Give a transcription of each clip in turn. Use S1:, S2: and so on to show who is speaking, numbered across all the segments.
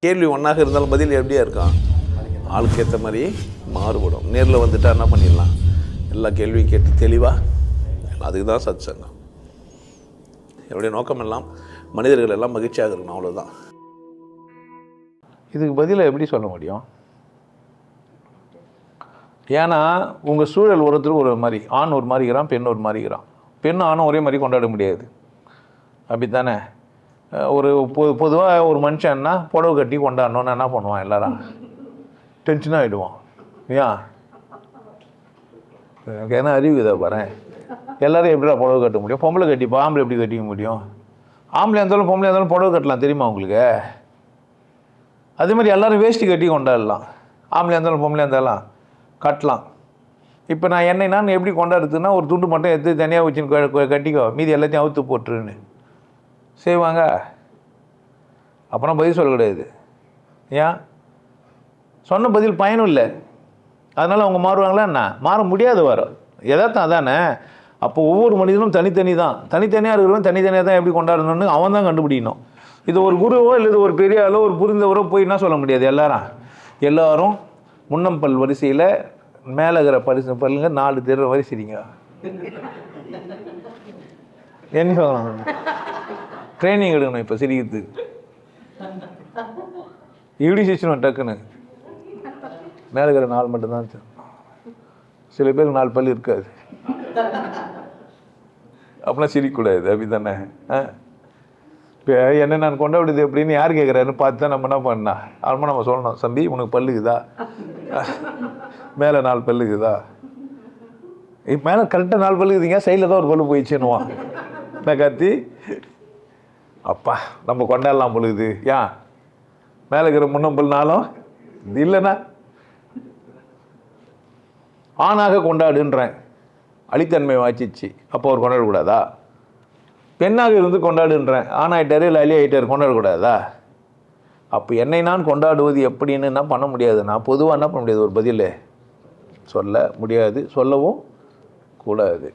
S1: கேள்வி ஒன்றாக இருந்தாலும் பதில் எப்படியா இருக்கான், ஆளுக்கு ஏற்ற மாதிரி மாறுபடும். நேரில் வந்துட்டால் என்ன பண்ணிடலாம், எல்லா கேள்வியும் கேட்டு தெளிவாக. அதுக்கு தான் சத் சங்கம். என்னுடைய நோக்கம் எல்லாம் மனிதர்கள் எல்லாம் மகிழ்ச்சியாக இருக்கணும், அவ்வளோதான்.
S2: இதுக்கு பதிலாக எப்படி சொல்ல முடியும்? ஏன்னா உங்கள் சூழல் ஒருத்தர் ஒரு மாதிரி, ஆண் ஒரு மாதிரிக்கிறான், பெண் ஒரு மாதிரிக்கிறான். பெண் ஆணும் ஒரே மாதிரி கொண்டாட முடியாது, அப்படி தானே? ஒரு பொதுவாக ஒரு மனுஷன்னா புடவை கட்டி கொண்டாடணுன்னு என்ன பண்ணுவான், எல்லாரும் டென்ஷனாக ஆகிடுவான். ஏன்? ஏன்னா அறிவு இதை பாரு, எல்லோரும் எப்படிடா புடவை கட்ட முடியும்? பொம்பளை கட்டிப்பா, ஆம்பளை எப்படி கட்டிக்க முடியும்? ஆம்பளை இருந்தாலும் பொம்பளை இருந்தாலும் புடவை கட்டலாம், தெரியுமா உங்களுக்கு? அதே மாதிரி எல்லோரும் வேஷ்டி கட்டி கொண்டாடலாம், ஆம்பளை இருந்தாலும் பொம்பளை இருந்தாலும் கட்டலாம். இப்போ நான் என்னை எப்படி கொண்டாடுறதுன்னா, ஒரு துண்டு மட்டும் எடுத்து தனியாக வச்சுன்னு கட்டிக்கோ, மீதி எல்லாத்தையும் அவுத்து போட்டுருன்னு செய்வாங்க. அப்புறம் பதில் சொல்ல கிடையாது. ஏன்? சொன்ன பதில் பயனும் இல்லை. அதனால் அவங்க மாறுவாங்களா என்ன? மாற முடியாது. வரும் எதார்த்தம் அதானே. அப்போ ஒவ்வொரு மனிதனும் தனித்தனி தான், தனித்தனியாக இருக்கிறவன் தனித்தனியாக தான் எப்படி கொண்டாடணும்னு அவன் தான் கண்டுபிடிக்கணும். இது ஒரு குருவோ இல்லை ஒரு பெரிய ஆளோ ஒரு புரிந்தவரோ போய் என்ன சொல்ல முடியாது. எல்லாரும் முன்னம்பல் வரிசையில் மேலே இருக்கிற பல்லுங்க 4 தெரு வரிசைங்க. என்ன சொல்லலாம்? ட்ரைனிங் எடுக்கணும் இப்போ சிரிக்கிறதுக்கு. இப்படி சிரிச்சணும் டக்குன்னு. மேலே இருக்கிற 4 மட்டும்தான். சில பேருக்கு 4 பல் இருக்காது, அப்படிலாம் சிரிக்கக்கூடாது, அப்படி தானே? இப்போ என்ன நான் கொண்டாடுது எப்படின்னு யார் கேட்குறாருன்னு பார்த்து தான் நம்ம என்ன பண்ணா ஆல்மா நம்ம சொல்லணும், தம்பி உனக்கு பல்லுக்குதா, மேலே 4 பல்லுக்குதா? இப்போ மேலே கரெக்டாக 4 பல்லுக்குதுங்க, சைடில் தான் ஒரு பல்லு போயிடுச்சுன்னுவான். என்ன கார்த்தி, அப்பா நம்ம கொண்டாடலாம் பொழுது. ஏன்? மேலே இருக்கிற முன்னம்பல் 4 இது இல்லைண்ணா ஆணாக கொண்டாடுன்றேன், அழித்தன்மை வாச்சிச்சு, அப்போ அவர் கொண்டாடக்கூடாதா? பெண்ணாக இருந்து கொண்டாடுன்றேன், ஆணாயிட்டார் இல்லை அலி ஆகிட்டார், கொண்டாடக்கூடாதா? அப்போ என்னை நான் கொண்டாடுவது எப்படின்னு என்ன பண்ண முடியாது. நான் பொதுவாக என்ன பண்ண முடியாது, ஒரு பதில் சொல்ல முடியாது, சொல்லவும் கூடாது.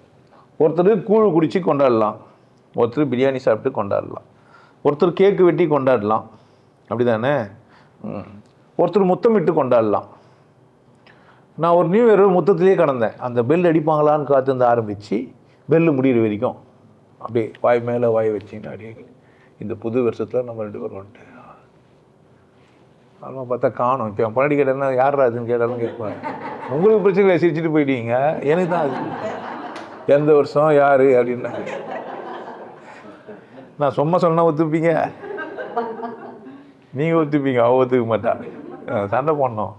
S2: ஒருத்தர் கூழ் குடித்து கொண்டாடலாம், ஒருத்தர் பிரியாணி சாப்பிட்டு கொண்டாடலாம், ஒருத்தர் கேக்கு வெட்டி கொண்டாடலாம், அப்படி தானே? ஒருத்தர் முத்தமிட்டு கொண்டாடலாம். நான் ஒரு நியூ இயர் முத்தத்திலே கடந்தேன். அந்த பெல் அடிப்பாங்களான்னு காத்துருந்து ஆரம்பித்து பெல்லு முடிகிற வரைக்கும் அப்படியே வாய் மேலே வாய் வச்சிங்கன்னா அப்படியே இந்த புது வருஷத்தில் நம்ம 2 பேரும் வந்துட்டு அதெல்லாம் பார்த்தா காணும். இப்போ என் பன்னாடி கேட்டேன்னா யாரா அதுன்னு கேட்டாலும் கேட்பாங்க. உங்களுக்கு பிரச்சனை சிரிச்சுட்டு போயிட்டீங்க, எனக்கு தான் அது எந்த வருஷம் யார் அப்படின்னா நான் சும்மா சொன்னால் ஒத்துப்பீங்க, நீங்கள் ஒத்துப்பீங்க, அவ ஒத்துக்க மாட்டா. சண்டை போடணும்,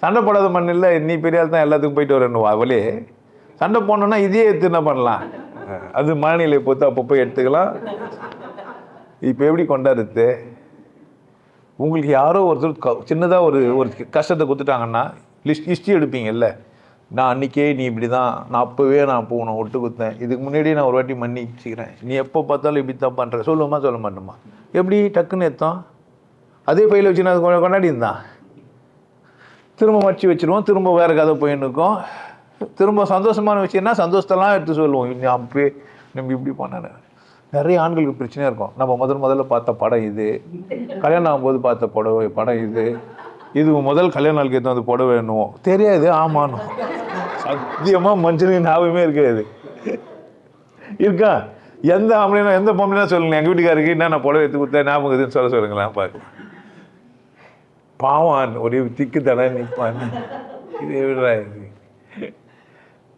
S2: சண்டை போடாத மண் இல்லை, நீ பெரிய ஆள் தான் எல்லாத்துக்கும் போயிட்டு வரணும். அவளே சண்டை போடணுன்னா இதே எடுத்து என்ன பண்ணலாம், அது மனநிலையை பொறுத்து அப்பப்போ எடுத்துக்கலாம். இப்போ எப்படி கொண்டாடுறது? உங்களுக்கு யாரோ ஒருத்தர் சின்னதாக ஒரு கஷ்டத்தை கொடுத்துட்டாங்கன்னா ஹிஸ்ட்ரி எடுப்பீங்கல்ல, நான் அன்றைக்கே நீ இப்படி தான், நான் அப்போவே நான் போகணும் ஒட்டு குத்தேன், இதுக்கு முன்னாடியே நான் ஒரு வாட்டி மன்னிச்சுக்கிறேன், நீ எப்போ பார்த்தாலும் இப்படி தான் பண்ணுற, சொல்லுமா சொல்ல மாட்டோமா? எப்படி டக்குன்னு எடுத்தோம் அதே ஃபைலை வச்சு நான் கொண்டாடி இருந்தான், திரும்ப மடிச்சு வச்சுருவோம், திரும்ப வேறு கதை போயின்னு இருக்கோம். திரும்ப சந்தோஷமான விஷயம்னா சந்தோஷத்தெல்லாம் எடுத்து சொல்லுவோம், நீ அப்பே நம்ம இப்படி பண்ண. நிறைய ஆண்களுக்கு பிரச்சனையாக இருக்கும். நம்ம முதல்ல பார்த்த படம் இது, கல்யாணம் ஆகும்போது பார்த்த படம் இது முதல் கல்யாண நாளுக்கு எடுத்து வந்து புடவை வேணுவோம், தெரியாது. ஆமாம், சத்தியமாக மனுஷனுக்கு ஞாபகமே இருக்காது. இருக்கா? எந்த ஆம்பளைனா எந்த பொம்பளைனா சொல்லுங்க, எங்கள் வீட்டுக்காருக்கு என்ன நான் புடவை எடுத்து கொடுத்தேன் ஞாபகம் இதுன்னு சொல்லுங்களேன். பார்க்க பாவான் ஒரே திக்கு தடை நிற்பான். இதே விடுறா இது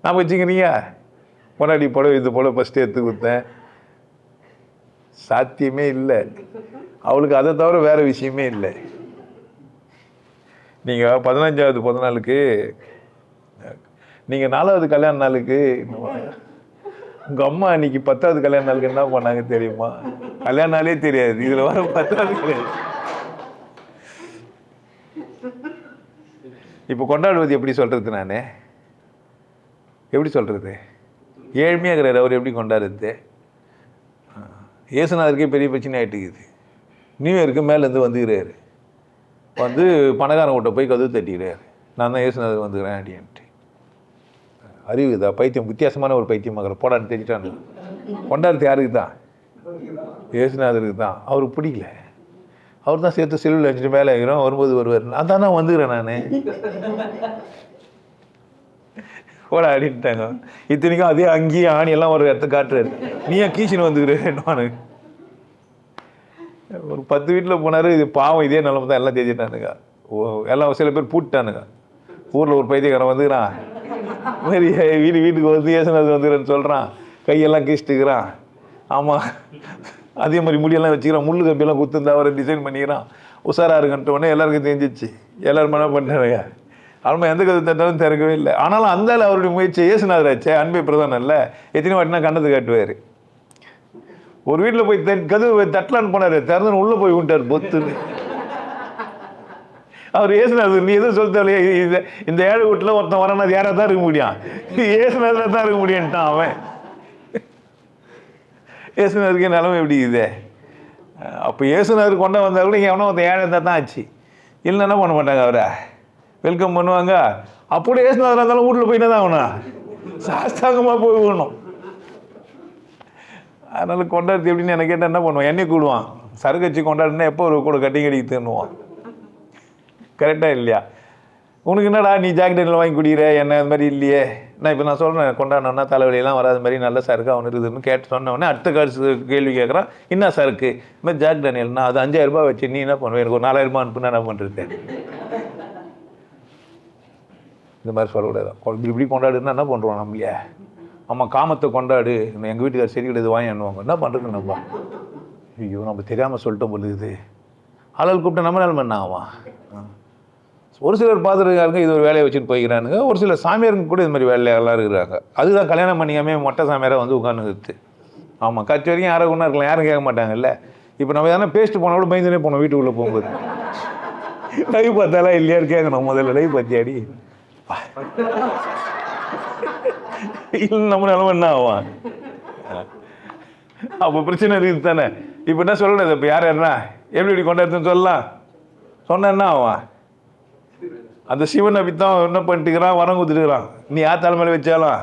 S2: நான் வச்சுக்கிறீங்க முன்னாடி புடவை இது புடவை ஃபஸ்ட்டு எடுத்து கொடுத்தேன், சாத்தியமே இல்லை. அவளுக்கு அதை தவிர வேறு விஷயமே இல்லை. நீங்கள் 15வது பிறந்த நாளுக்கு, நீங்கள் 4வது கல்யாண நாளுக்கு, உங்கள் அம்மா அன்றைக்கி 10வது கல்யாண நாளுக்கு என்ன பண்ணாங்க தெரியுமா? கல்யாண நாளே தெரியாது, இதில் வர 10வது கிடையாது. இப்போ கொண்டாடுவது எப்படி சொல்கிறது? நான் எப்படி சொல்கிறது? ஏழ்மையாக இருக்கிறார் அவர் எப்படி கொண்டாடுறது? இயேசுநாதருக்கே பெரிய பிரச்சனை ஆகிட்டுக்குது. நியூ இயருக்கு மேலேருந்து வந்துக்கிறாரு, வந்து பணக்காரன் கிட்ட போய் கதவு தட்டிக்கிறாரு, நான் தான் இயேசுநாதர் வந்துக்கிறேன் அப்படின்ட்டு. அறிவுதா? பைத்தியம், வித்தியாசமான ஒரு பைத்தியமாகிற போடான்னு தெரிஞ்சிட்டானு. கொண்டாடுறது யாருக்கு தான்? இயேசுநாதருக்கு தான். அவருக்கு பிடிக்கல. அவர் தான் சேர்த்து செல்லில் வச்சுட்டு மேலே ஆகிறோம் வரும்போது வருவார். அதான் நான் வந்துக்கிறேன் நான் கூட அடிட்டாங்க. இத்தனைக்கும் அதே அங்கேயும் ஆணியெல்லாம் ஒரு இடத்த காட்டுறாரு. நீ ஏன் கீச்சின்னு வந்துக்கிறேன்னு ஒரு 10 வீட்டில் போனார். இது பாவம் இதே நிலமை தான் எல்லாம் தெரிஞ்சிட்டானுங்க. எல்லாம் சில பேர் பூட்டானுங்க. ஊரில் ஒரு பைத்தியக்காரன் வந்துக்கிறான், மாரி வீட்டுக்கு வந்து ஏசுனது வந்துக்கிறேன்னு சொல்கிறான், கையெல்லாம் கீச்சிட்டுக்கிறான். ஆமாம், அதே மாதிரி முடியெல்லாம் வச்சுக்கிறான், முள்ளு கம்பியெல்லாம் குத்துந்தா அவரை டிசைன் பண்ணிக்கிறான். உஷாராக இருக்குன்ட்டு உடனே எல்லாருக்கும் தெரிஞ்சிச்சு. எல்லோரும் என்ன பண்ணிட்டானுங்க. அவன் எந்த கதை தட்டாலும் திறக்கவே இல்லை. ஆனாலும் அந்த அவருடைய முயற்சி ஏசுனாராச்சே, அன்பை பிரதானம் இல்லை, எத்தனை வாட்டினா கண்ணத்தை காட்டுவார். ஒரு வீட்டில் போய் கதவு தட்டலான்னு போனார், திறந்துன்னு உள்ளே போய் விட்டார் பொத்துன்னு. அவர் ஏசுனார். நீ எதுவும் சொல்லிட்டாலே இந்த ஏழை வீட்டில் ஒருத்தன் வரனா யாராக தான் இருக்க முடியும், ஏசுனாரில் தான் இருக்க முடியும்ட்டான் அவன். ஏசுனாருக்கு நிலமை எப்படி இது? அப்போ ஏசுனார் கொண்ட வந்தால் கூட இங்கே எவனோ ஒருத்தன் ஏழை இருந்தால் தான் ஆச்சு. இல்லைன்னா என்ன பண்ண மாட்டாங்க, அவரை வெல்கம் பண்ணுவாங்க. அப்படியே ஏசுனாரா இருந்தாலும் வீட்டில் போயிட்டே தான் ஆகணும், சாஸ்தாங்கமாக போய் விடணும். அதனால் கொண்டாடுறது எப்படின்னு எனக்கு கேட்டால் என்ன பண்ணுவான், என்னை கூடுவான். சரக்கு வச்சு கொண்டாடுனா எப்போ ஒரு கூட கட்டி கடிக்கு தண்ணுவான். கரெக்டாக இல்லையா? உனக்கு என்னடா நீ ஜாக்கெட்டில் வாங்கி குடிக்கிற, என்ன அது மாதிரி இல்லையே. நான் இப்போ நான் சொல்கிறேன், கொண்டாடணுன்னா தலைவலியெல்லாம் வராது மாதிரி நல்ல சரக்கு அவனு இருக்குதுன்னு கேட்டு சொன்னவொடனே அடுத்த கேள்வி கேட்குறான், என்ன சரக்கு? இது மாதிரி ஜாக் டேனியல்னா அது 5000 ரூபாய் வச்சு நீ என்ன பண்ணுவேன், எனக்கு ஒரு 4000 ரூபாய் அனுப்புனா என்ன பண்ணுறது? இந்த மாதிரி சொல்லக்கூடாது. இப்படி கொண்டாடுன்னா என்ன பண்ணுறோம் நம்மளையே? அம்மா காமத்தை கொண்டாடு, எங்கள் வீட்டுக்கார் சரி கிடையாது வாங்கி அண்ணுவாங்க. என்ன பண்ணுறது நம்ம? ஐயோ நம்ம தெரியாமல் சொல்லிட்டோம் பொழுது. ஆளால் கூப்பிட்டு நம்ம நிலமை என்ன ஆவான்? ஒரு சிலர் பார்த்துருக்காருங்க, இது ஒரு வேலையை வச்சுன்னு போய்க்கிறானுங்க. ஒரு சில சாமியாருங்க கூட இது மாதிரி வேலையெல்லாம் இருக்கிறாங்க. அதுதான் கல்யாணம் பண்ணிக்காமே மொட்டை சாமியாராக வந்து உட்காந்துக்குது. ஆமாம், கட்சி வரைக்கும் யாரும் ஒன்றா இருக்கலாம், யாரும் கேட்க மாட்டாங்கல்ல. இப்போ நம்ம எதனா பேஸ்ட்டு போனால் கூட பயந்துனே போனோம் வீட்டுக்குள்ளே போகும்போது. லைவ் பார்த்தாலாம் இல்லையாரு கேட்கணும், முதல்ல லைவ் பார்த்தியாடி இல்லை நம்ம நிலமை என்ன ஆவான்? அப்போ பிரச்சனை இருக்குது தானே. இப்போ என்ன சொல்லணும், இப்போ யார் யாருன்னா எப்படி இப்படி கொண்டாடுறதுன்னு சொல்லலாம். சொன்ன என்ன ஆவான்? அந்த சிவனை பித்தான் என்ன பண்ணிட்டுக்கிறான், வரம் கொடுத்துட்டுக்கிறான். நீ யார் தலைமையில் வச்சாலும்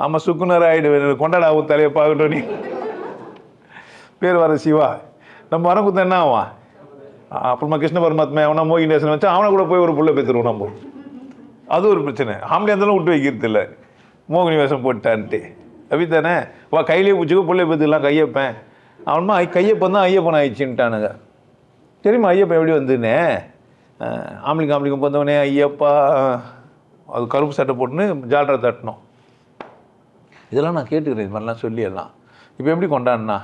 S2: ஆமாம் சுக்குனர் ஆகிடுவேன், கொண்டாட ஆகும் தலையை பார்க்கட்டும். நீ பேர் வர சிவா, நம்ம வரம் கொடுத்தா என்ன ஆவான்? அப்புறமா கிருஷ்ண பரமாத்மா அவனா மோகினேசன் வச்சா அவனை கூட போய் ஒரு புள்ள பேத்துருவோம் நம்ம. அது ஒரு பிரச்சனை. ஆம்பளை இருந்தாலும் விட்டு வைக்கிறது இல்லை, மோகினி வேஷம் போட்டான்ட்டு. அப்படி தானே வா கையிலே பிடிச்சிக்கோ பிள்ளை பேத்துக்கலாம் கையப்பேன். அவனுமா கையப்பன் தான் ஐயப்பன் ஆயிடுச்சுன்ட்டானுங்க. தெரியுமா ஐயப்பன் எப்படி வந்துன்னே? ஆம்பளைக்கும் வந்தவனே ஐயப்பா அது கருப்பு சட்டை போட்டுன்னு ஜால்ரா தட்டணும். இதெல்லாம் நான் கேட்டுக்கிறேன், இது மாதிரிலாம் சொல்லி எல்லாம். இப்போ எப்படி கொண்டாடினா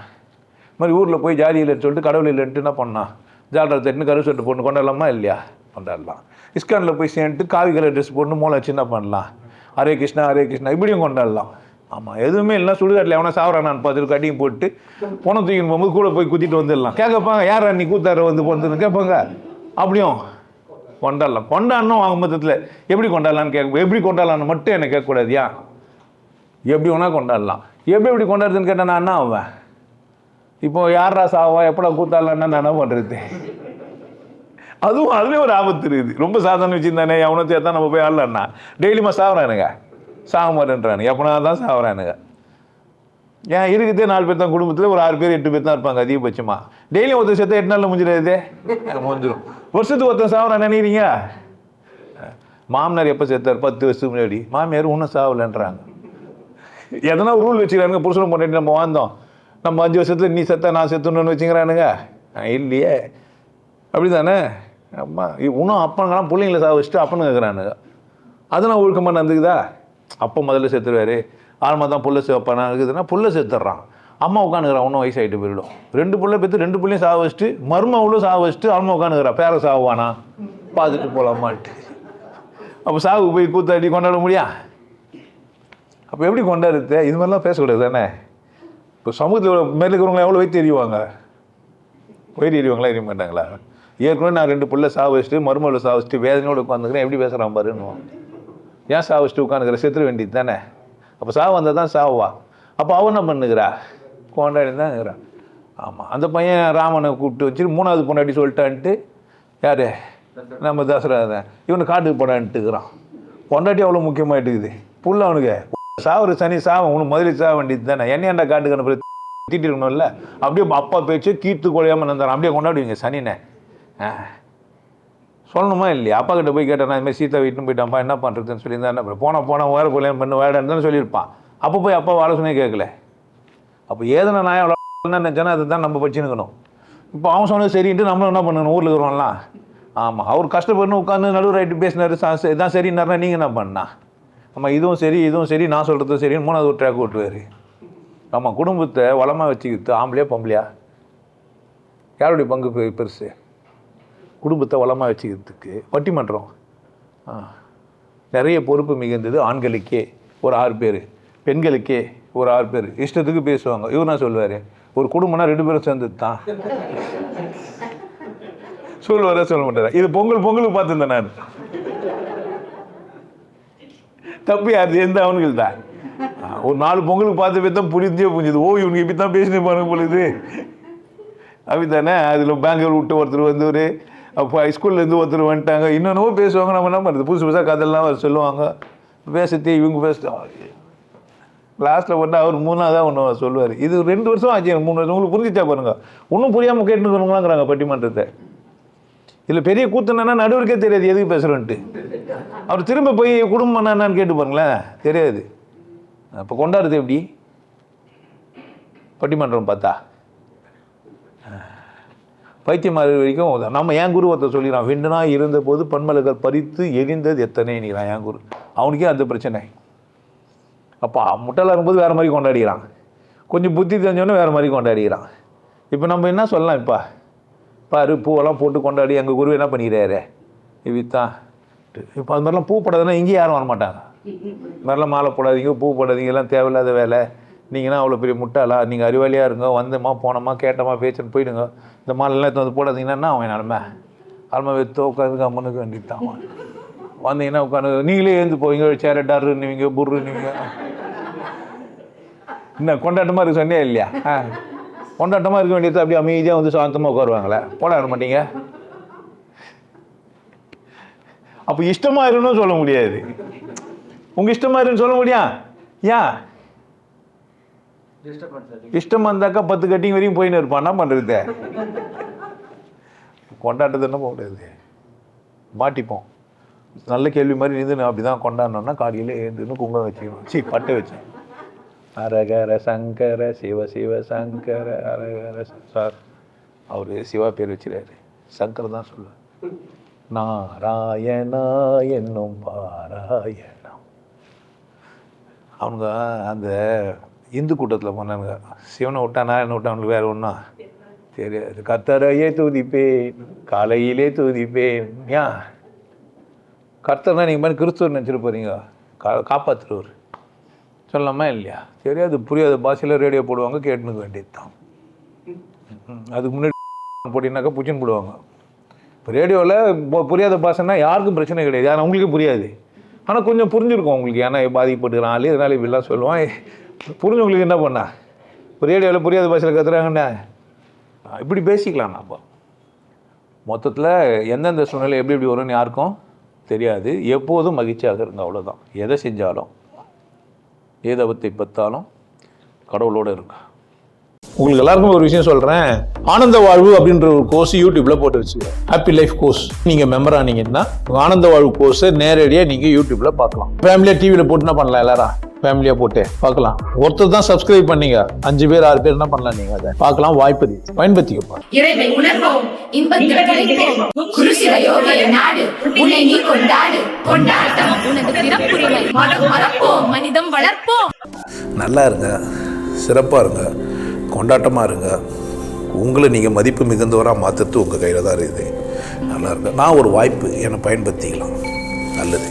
S2: இது மாதிரி ஊரில் போய் ஜாதி இல்லைன்னு சொல்லிட்டு கடவுள் இல்லைன்ட்டு என்ன பண்ணான், ஜால்ரா தட்டுன்னு கருப்பு சட்டை போட்டு கொண்டாடலாமா இல்லையா? கொண்டாடலாம். இஸ்கானில் போய் சேர்ந்துட்டு காவி கலர் ட்ரெஸ் போட்டு மூளை வச்சு என்ன பண்ணலாம், ஹரே கிருஷ்ணா ஹரே கிருஷ்ணா இப்படியும் கொண்டாடலாம். ஆமாம், எதுவுமே இல்லை சுடுகாட்டில் எவனா சாவறானான்னு பார்த்துட்டு கட்டிங் போட்டு பணம் தூக்கின்னு போகும்போது கூட போய் குத்திட்டு வந்துடலாம். கேட்கப்பாங்க யார் நீ கூத்தார வந்து போனதுன்னு கேட்பாங்க. அப்படியும் கொண்டாடலாம். கொண்டாடணும் அவங்க மொத்தத்தில் எப்படி கொண்டாடலான்னு கேட்க, எப்படி கொண்டாடலான்னு மட்டும் என்னை கேட்கக்கூடாது. ஏன் எப்படி வேணால் கொண்டாடலாம். எப்படி கொண்டாடுறதுன்னு கேட்டால் நான் என்ன ஆவேன்? இப்போ யாரா சாவா எப்படா கூத்தாடலான்னா நான் என்ன பண்ணுறது? அதுலேயும் ஒரு ஆபத்து இருக்குது. ரொம்ப சாதாரண வச்சுருந்தானே எவனோ சேர்த்தா நம்ம போய் ஆடலான்னா டெய்லியுமா சாப்பிட்றானுங்க, சாக மாட்டேன்றானுங்க, எப்பனா தான் சாப்பிட்றானுங்க. ஏன் இருக்குதே 4 பேர் தான் குடும்பத்தில், ஒரு 6 பேர் 8 பேர் தான் இருப்பாங்க அதிகபட்சமாக. டெய்லியும் ஒருத்தர் சேர்த்தா 8 நாளில் முடிஞ்சிடாது, முடிஞ்சிடும். வருஷத்துக்கு ஒருத்தர் சாப்பிட்றான் நினைக்கிறீங்க? மாமனார் எப்போ சேர்த்தார்? 10 வருஷத்துக்கு முன்னாடி. மாமியார் ஒன்றும் சாவலைன்றாங்க. எதனா ரூல் வச்சுக்கிறானுங்க. புருஷனை பண்ணிட்டு நம்ம வாழ்ந்தோம், நம்ம 5 வருஷத்துல நீ செத்தா நான் செத்துணுன்னு வச்சுக்கிறானுங்க. இல்லையே, அப்படி தானே? அம்மா இன்னும் அப்பங்கெல்லாம் பிள்ளைங்களை சாக வச்சுட்டு அப்பன்னு கேட்குறானுங்க. அதெல்லாம் ஒழுக்கமாக நடந்துக்குதா? அப்போ முதல்ல செத்துருவார், ஆரம்பமாக தான் புள்ள சேப்பானா இருக்குதுன்னா புள்ள செத்துடுறான். அம்மா உட்காந்துக்கிறான், ஒன்றும் வயசாகிட்டு போயிடும். 2 பிள்ளை பெற்று 2 பிள்ளையும் சாக வச்சுட்டு மருமகளும் சாக வச்சுட்டு அம்மா உட்காந்துக்கிறா. பேரை சாகுவானா பார்த்துட்டு போகலாமான்ட்டு. அப்போ சாவுக்கு போய் கூத்தாடி கொண்டாட முடியா? அப்போ எப்படி கொண்டாடுறது? இது மாதிரிலாம் பேசக்கூடாது தானே. இப்போ சமூகத்தில் மேலே இருக்கிறவங்களா எவ்வளோ வயிற்று எறிவாங்க? வயிறு எறிவாங்களா எறிய மாட்டாங்களா? ஏற்கனவே நான் 2 பிள்ளை சாக வச்சுட்டு மருமகளை சாக வச்சுட்டு வேதனையோடு உட்காந்துக்கிறேன், எப்படி பேசுகிறான் பாருன்னு. ஏன் சாக வச்சுட்டு உட்காந்துக்கிற? செத்துற வேண்டியது தானே. அப்போ சாவு வந்தால் தான் சாவா. அப்போ அவன் என்ன பண்ணுகிறா? கொண்டாடி தான் இருக்கிறான். ஆமாம், அந்த பையன் ராமனை கூப்பிட்டு வச்சுட்டு 3வது பொண்டாட்டி சொல்லிட்டான்ட்டு யார் நம்ம தசரா இவனை காட்டுக்கு போடான்ட்டுக்கிறான். பொண்டாட்டி அவ்வளோ முக்கியமாகிட்டுக்குது. புள்ள அவனுக்கு சாவுற சனி சாவன் உனக்கு முதலில் சாக வேண்டியது தானே. என்னையாண்டா காட்டுக்கு அனுப்புறது? திட்டிருக்கணும்ல. அப்படியே அப்பா பேச்சு கீர்த்து கொலையாமல் இருந்தான். அப்படியே கொண்டாடுவீங்க சனினை. சொல்லணுமா இல்லையா? அப்பா கிட்ட போய் கேட்டேன், நான் இதுமாதிரி சீதா வீட்டுன்னு போயிட்டான்ப்பா, என்ன பண்ணுறதுன்னு சொல்லியிருந்தா என்ன பண்ண போனால் வேறு கல்யாணம் பண்ணு வேடன்னு சொல்லியிருப்பான். அப்போ போய் அப்பா ஆலோசனையே கேட்கல. அப்போ ஏதனை நான் எவ்வளோ என்ன நினச்சேன்னா அதுதான் நம்ம படிச்சுக்கணும். இப்போ அவன் சொன்னது சரின்ட்டு நம்மளும் என்ன பண்ணணும், ஊரில் இருக்கிறோம்லாம். ஆமாம், அவர் கஷ்டப்பட்டு உட்காந்து நடுவு ரைட்டு பேசினார், இதான் சரின்னாருனா நீங்கள் என்ன பண்ணா? ஆமாம், இதுவும் சரி நான் சொல்கிறது சரின்னு 3வது ஒரு ட்ராக் விட்டுருவார். நம்ம குடும்பத்தை வளமாக வச்சுக்கிட்டு ஆம்பளையா பொம்பளையா யாருடைய பங்கு பெருசு? குடும்பத்தை வளமாக வச்சுக்கிறதுக்கு பட்டிமன்றம் நிறைய பொறுப்பு மிகுந்தது. ஆண்களுக்கே ஒரு 6 பேர், பெண்களுக்கே ஒரு 6 பேர் இஷ்டத்துக்கு பேசுவாங்க. இவர் நான் சொல்லுவார், ஒரு குடும்பம்னா 2 பேரும் சேர்ந்தது தான் சொல்லுவார சொல்ல மாட்டார். இது பொங்கலுக்கு பார்த்துருந்தேன் நான். தப்பு யாரு? எந்த அவனுக்கு தான். ஒரு 4 பொங்கலுக்கு பார்த்து போய் தான் புரிஞ்சுது. ஓ, இவனுக்கு இப்படி தான் பேசினே பாருங்க பொழுது அப்படி தானே. அதில் பெங்களூர் விட்டு ஒருத்தர் வந்து ஒரு அப்போ ஹைஸ்கூல்லேருந்து ஒருத்தர் வந்துட்டாங்க. இன்னொன்னும் பேசுவாங்க. நம்ம என்ன பண்ணுறது, புதுசாக கதையெல்லாம் அவர் சொல்லுவாங்க. பேசுறது இவங்க பேசுகிறோம். லாஸ்ட்டில் வந்து அவர் 3ஆவதாக ஒன்று சொல்லுவார். இது 2 வருஷம் ஆச்சு, 3 வருஷம். உங்களுக்கு புரிஞ்சிச்சா பாருங்க. ஒன்றும் புரியாமல் கேட்டுருக்கணுங்களாங்கிறாங்க பட்டிமன்றத்தை. இதில் பெரிய கூத்துனா நடுவருக்கே தெரியாது எதுக்கு பேசுகிறோன்ட்டு. அவர் திரும்ப போய் குடும்பம் என்னன்னு கேட்டு பாருங்களேன், தெரியாது. அப்போ கொண்டாடுறது எப்படி பட்டிமன்றம் பார்த்தா? பைத்தியமாறு வரைக்கும் நம்ம என் குரு ஒருத்தர் சொல்லிடுறான், வெண்டுனா இருந்தபோது பன்மலர்கள் பறித்து எரிந்தது எத்தனை நிற்கிறான் என் குரு. அவனுக்கே அந்த பிரச்சனை. அப்போ முட்டலாக இருக்கும்போது வேறு மாதிரி கொண்டாடிக்கிறான், கொஞ்சம் புத்தி தெரிஞ்சவொன்னே வேறு மாதிரி கொண்டாடிக்கிறான். இப்போ நம்ம என்ன சொல்லலாம்? பாரு பூவெல்லாம் போட்டு கொண்டாடி எங்கள் குரு என்ன பண்ணிக்கிறாரு இப்படித்தான். இப்போ அது மாதிரிலாம் பூ போடாதுன்னா இங்கேயும் யாரும் வரமாட்டாங்க. இது மாதிரிலாம் மாலை போடாதீங்க, பூ போடாதீங்க, எல்லாம் தேவையில்லாத வேலை. நீங்கன்னா அவ்வளோ பெரிய முட்டாளா? நீங்கள் அறிவாளியாக இருங்க, வந்தோமா போனோமா கேட்டோமா பேச்சுன்னு போயிடுங்க. இந்த மாலைலாம் எடுத்து வந்து போடாதீங்கன்னா அவன் நிலமை அலமை வெத்தோ உட்காந்து அம்மனுக்கு வேண்டிட்டான். வந்தீங்கன்னா உட்காந்து நீங்களே எழுந்து போவீங்க, சேர டருன்னுவீங்க, புர்ருன்னுவீங்க. என்ன கொண்டாட்டமாக இருக்கு சொன்னே இல்லையா? கொண்டாட்டமாக இருக்க வேண்டியது அப்படியே அமைதியாக வந்து சாந்தமாக உட்காருவாங்களே, போட மாட்டீங்க. அப்போ இஷ்டமாக இருக்குன்னு சொல்ல முடியாது. உங்கள் இஷ்டமாக இருக்குன்னு சொல்ல முடியும். ஏன் இஷ்டம் வந்தாக்கா 10 கட்டிங் வரையும் போயின்னு இருப்பான். என்ன பண்ணுறது? கொண்டாட்டத்தை என்ன போடுறது, மாட்டிப்போம். நல்ல கேள்வி மாதிரி இருந்து அப்படி தான் கொண்டாடணும்னா காலையில் எழுந்துன்னு குங்குமம் வச்சுக்கணும், பட்டை வச்சு அரகர சங்கர சிவ சிவ சங்கர அரகர சார். அவர் சிவா பேர் வச்சுறாரு, சங்கர் தான் சொல்லுவார். நாராயணா என்னும் பாராயணம். அவனுங்க அந்த இந்து கூட்டத்தில் போனானுங்க, சிவனை விட்டானா என்ன விட்டா அவனுக்கு வேறு ஒன்றா தெரியாது. கர்த்தரையே துதிப்பேன், காலையிலே துதிப்பேன். ஏன் கர்த்தர்னா நீங்கள் மாதிரி கிறிஸ்துவர் நினச்சிட்டு போகிறீங்க, காப்பாற்றுறவர் சொல்லலாமா இல்லையா? தெரியாது, புரியாத பாஷையில் ரேடியோ போடுவாங்க, கேட்டுனுக்க வேண்டியது தான். அதுக்கு முன்னாடி போட்டிங்கனாக்கா பூச்சின்னு போடுவாங்க. இப்போ ரேடியோவில் புரியாத பாஷைன்னா யாருக்கும் பிரச்சனை கிடையாது, ஆனால் உங்களுக்கே புரியாது. ஆனால் கொஞ்சம் புரிஞ்சுருக்கும் உங்களுக்கு, ஏன்னா பாதிக்கப்பட்டுக்கிறான் ஆள், இதனால் இப்படிலாம் சொல்லுவான். புரிஞ்சவங்களுக்கு என்ன பண்ணா, இப்போ ரேடியோவில் புரியாத பாஷையில் கற்றுறாங்கண்ணா இப்படி பேசிக்கலாம். நம்ம மொத்தத்தில் எந்தெந்த சூழ்நிலை எப்படி எப்படி வரும்னு யாருக்கும் தெரியாது. எப்போதும் மகிழ்ச்சியாக இருங்க, அவ்வளோதான். எதை செஞ்சாலும் ஏதவத்தை பத்தாலும் கடவுளோடு இருங்க. உங்களுக்கு எல்லாருக்கும் ஒரு விஷயம் சொல்கிறேன், ஆனந்த வாழ்வு அப்படின்ற ஒரு கோர்ஸ் யூடியூப்பில் போட்டு வச்சுருக்கேன். Happy life course. நீங்கள் மெம்பர் ஆனீங்கன்னா ஆனந்த வாழ்வு கோர்ஸை நேரடியாக நீங்கள் யூடியூப்பில் பார்க்கலாம். ஃபேமிலியாக டிவியில் போட்டு என்ன பண்ணலாம், எல்லாரும் ஃபேமிலியாக போட்டு பார்க்கலாம். ஒருத்தர் தான் சப்ஸ்கிரைப் பண்ணீங்க, 5 பேர் 6 பேர் என்ன பண்ணலாம், நீங்கள் அதை பார்க்கலாம். வாய்ப்பு பயன்படுத்திக்கப்பா.
S3: இறைவை உணர்வோம், இன்பத்தில் திளைப்போம். குருசில யோகிய நாடு உன்னை நீ கொண்டாடு. கொண்டாட்டம் உனது பிறப்புரிமை. மதம் மறப்போம், மனிதம் வளர்ப்போம்.
S1: நல்லா இருங்க, சிறப்பாக இருங்க, கொண்டாட்டமாக இருங்க. உங்களை நீங்கள் மதிப்பு மிகுந்தவராக மாற்றுறது உங்கள் கையில் தான் இருக்குது. நல்லா இருங்க. நான் ஒரு வாய்ப்பு என்னை பயன்படுத்திக்கலாம். நல்லது.